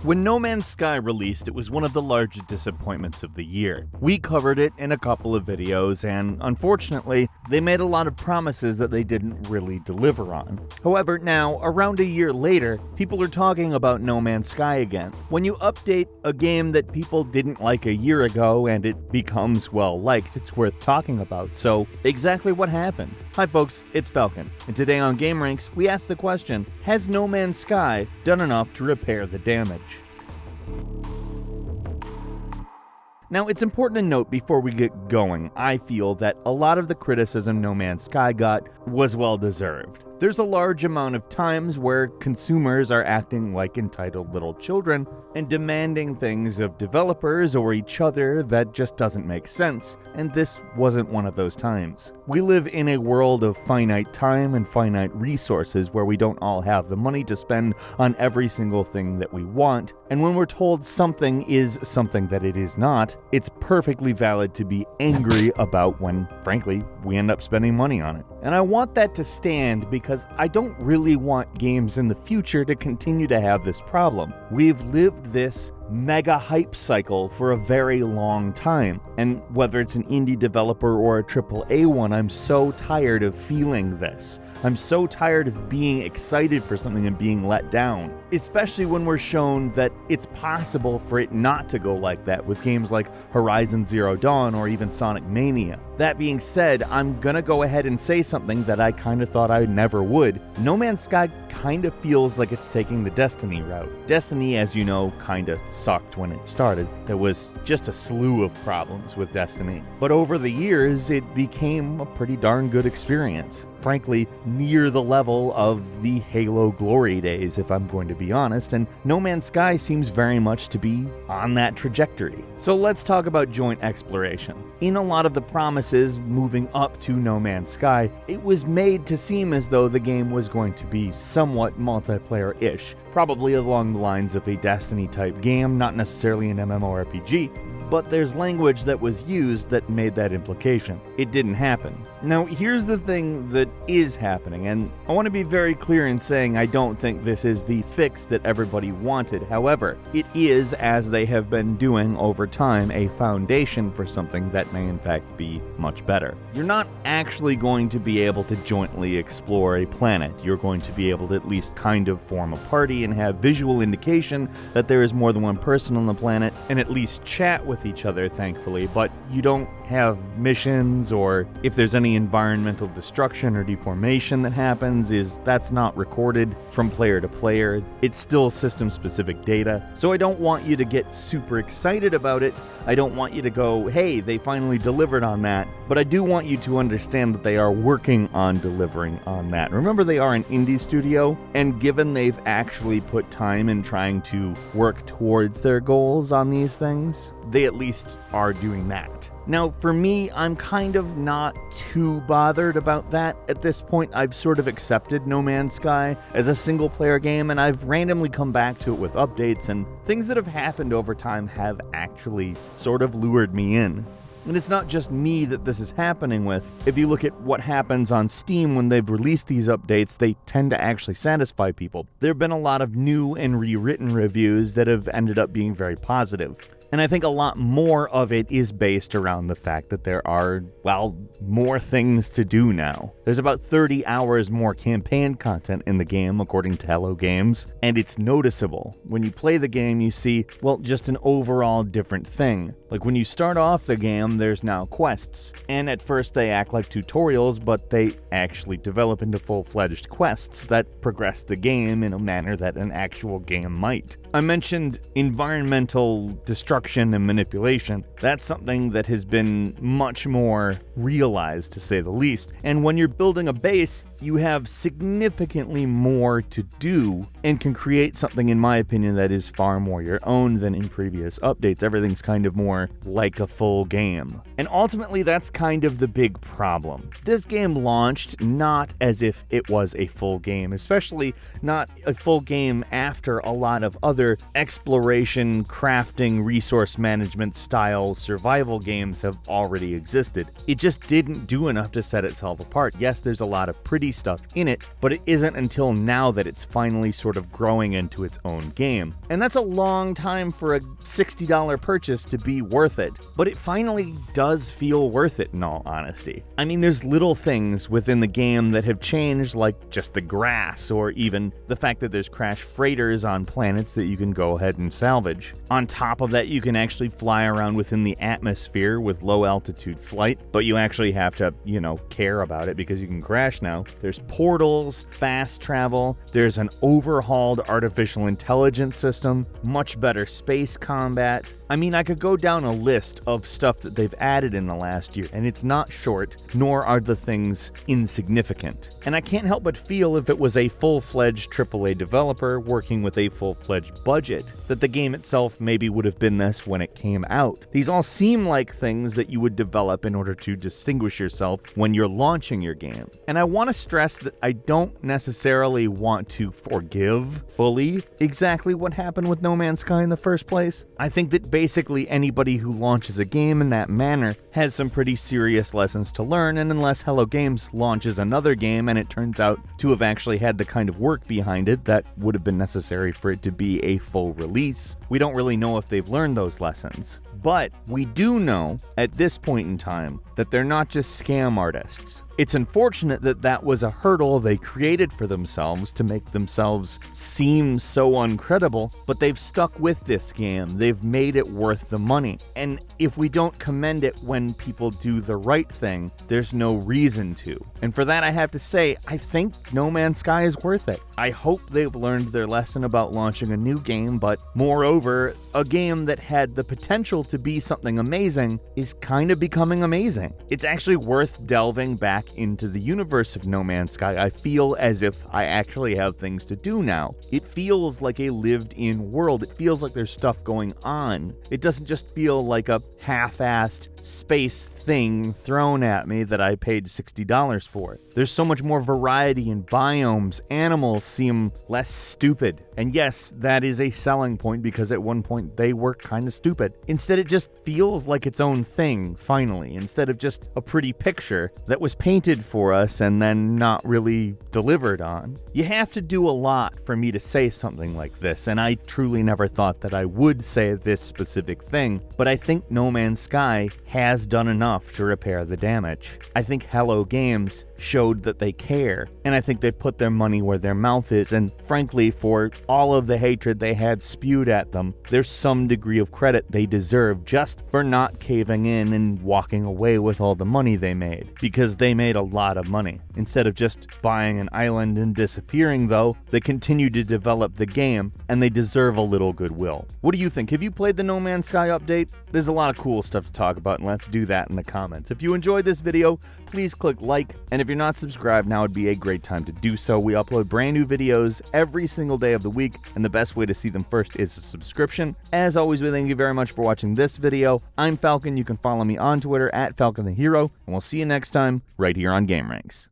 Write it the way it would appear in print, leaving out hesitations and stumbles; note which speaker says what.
Speaker 1: When No Man's Sky released, it was one of the largest disappointments of the year. We covered it in a couple of videos, and unfortunately, they made a lot of promises that they didn't really deliver on. However, now, around a year later, people are talking about No Man's Sky again. When you update a game that people didn't like a year ago and it becomes well-liked, it's worth talking about. So, exactly what happened? Hi folks, it's Falcon, and today on gameranx, we ask the question, has No Man's Sky done enough to repair the damage? Now, it's important to note before we get going, I feel that a lot of the criticism No Man's Sky got was well-deserved. There's a large amount of times where consumers are acting like entitled little children and demanding things of developers or each other that just doesn't make sense, and this wasn't one of those times. We live in a world of finite time and finite resources where we don't all have the money to spend on every single thing that we want, and when we're told something is something that it is not, it's perfectly valid to be angry about when, frankly, we end up spending money on it. And I want that to stand because I don't really want games in the future to continue to have this problem. We've lived this mega hype cycle for a very long time, and whether it's an indie developer or a AAA one, I'm so tired of feeling this. I'm so tired of being excited for something and being let down, especially when we're shown that it's possible for it not to go like that with games like Horizon Zero Dawn or even Sonic Mania. That being said, I'm gonna go ahead and say something that I kinda thought I never would. No Man's Sky kinda feels like it's taking the Destiny route. Destiny, as you know, kinda sucked when it started. There was just a slew of problems with Destiny. But over the years, it became a pretty darn good experience. Frankly, near the level of the Halo glory days, if I'm going to be honest, and No Man's Sky seems very much to be on that trajectory. So let's talk about joint exploration. In a lot of the promises moving up to No Man's Sky, it was made to seem as though the game was going to be somewhat multiplayer-ish, probably along the lines of a Destiny-type game, not necessarily an MMORPG, but there's language that was used that made that implication. It didn't happen. Now, here's the thing that is happening, and I want to be very clear in saying I don't think this is the fix that everybody wanted. However, it is, as they have been doing over time, a foundation for something that may in fact be much better. You're not actually going to be able to jointly explore a planet. You're going to be able to at least kind of form a party and have visual indication that there is more than one person on the planet, and at least chat with each other, thankfully, but you don't have missions, or if there's any environmental destruction or deformation that happens, that's not recorded from player to player. It's still system-specific data, so I don't want you to get super excited about it. I don't want you to go, hey, they finally delivered on that, but I do want you to understand that they are working on delivering on that. Remember, they are an indie studio, and given they've actually put time in trying to work towards their goals on these things, they at least are doing that. Now, for me, I'm kind of not too bothered about that. At this point, I've sort of accepted No Man's Sky as a single-player game, and I've randomly come back to it with updates, and things that have happened over time have actually sort of lured me in. And it's not just me that this is happening with. If you look at what happens on Steam when they've released these updates, they tend to actually satisfy people. There have been a lot of new and rewritten reviews that have ended up being very positive. And I think a lot more of it is based around the fact that there are, well, more things to do now. There's about 30 hours more campaign content in the game, according to Hello Games, and it's noticeable. When you play the game, you see, well, just an overall different thing. Like when you start off the game, there's now quests, and at first they act like tutorials, but they actually develop into full-fledged quests that progress the game in a manner that an actual game might. I mentioned environmental destruction and manipulation. That's something that has been much more realized, to say the least. And when you're building a base, you have significantly more to do and can create something, in my opinion, that is far more your own than in previous updates. Everything's kind of more like a full game. And ultimately, that's kind of the big problem. This game launched not as if it was a full game, especially not a full game after a lot of other exploration, crafting, resource resource management style survival games have already existed. It just didn't do enough to set itself apart. Yes, there's a lot of pretty stuff in it, but it isn't until now that it's finally sort of growing into its own game. And that's a long time for a $60 purchase to be worth it, but it finally does feel worth it in all honesty. I mean, there's little things within the game that have changed, like just the grass, or even the fact that there's crash freighters on planets that you can go ahead and salvage. On top of that, you can actually fly around within the atmosphere with low altitude flight, but you actually have to, care about it because you can crash now. There's portals, fast travel, there's an overhauled artificial intelligence system, much better space combat. I mean, I could go down a list of stuff that they've added in the last year, and it's not short, nor are the things insignificant. And I can't help but feel if it was a full-fledged AAA developer working with a full-fledged budget, that the game itself maybe would have been this when it came out. These all seem like things that you would develop in order to distinguish yourself when you're launching your game. And I want to stress that I don't necessarily want to forgive fully exactly what happened with No Man's Sky in the first place. I think that basically anybody who launches a game in that manner has some pretty serious lessons to learn, and unless Hello Games launches another game and it turns out to have actually had the kind of work behind it that would have been necessary for it to be a full release, we don't really know if they've learned those lessons. But we do know at this point in time that they're not just scam artists. It's unfortunate that that was a hurdle they created for themselves to make themselves seem so uncredible, but they've stuck with this game. They've made it worth the money. And if we don't commend it when people do the right thing, there's no reason to. And for that, I have to say, I think No Man's Sky is worth it. I hope they've learned their lesson about launching a new game, but moreover, a game that had the potential to be something amazing is kind of becoming amazing. It's actually worth delving back into the universe of No Man's Sky. I feel as if I actually have things to do now. It feels like a lived-in world. It feels like there's stuff going on. It doesn't just feel like a half-assed space thing thrown at me that I paid $60 for. There's so much more variety in biomes. Animals seem less stupid. And yes, that is a selling point because at one point they were kind of stupid. Instead, it just feels like its own thing, finally, instead of just a pretty picture that was painted for us and then not really delivered on. You have to do a lot for me to say something like this, and I truly never thought that I would say this specific thing, but I think No Man's Sky has done enough to repair the damage. I think Hello Games showed that they care, and I think they put their money where their mouth is, and frankly, for all of the hatred they had spewed at them, there's some degree of credit they deserve just for not caving in and walking away with all the money they made, because they made a lot of money. Instead of just buying an island and disappearing, though, they continued to develop the game, and they deserve a little goodwill. What do you think? Have you played the No Man's Sky update? There's a lot of cool stuff to talk about, and let's do that in the comments. If you enjoyed this video, please click like, and if you're not subscribed, now would be a great time to do so. We upload brand new videos every single day of the week, and the best way to see them first is a subscription. As always, we thank you very much for watching this video. I'm Falcon. You can follow me on Twitter at FalconTheHero, and we'll see you next time right here on gameranx.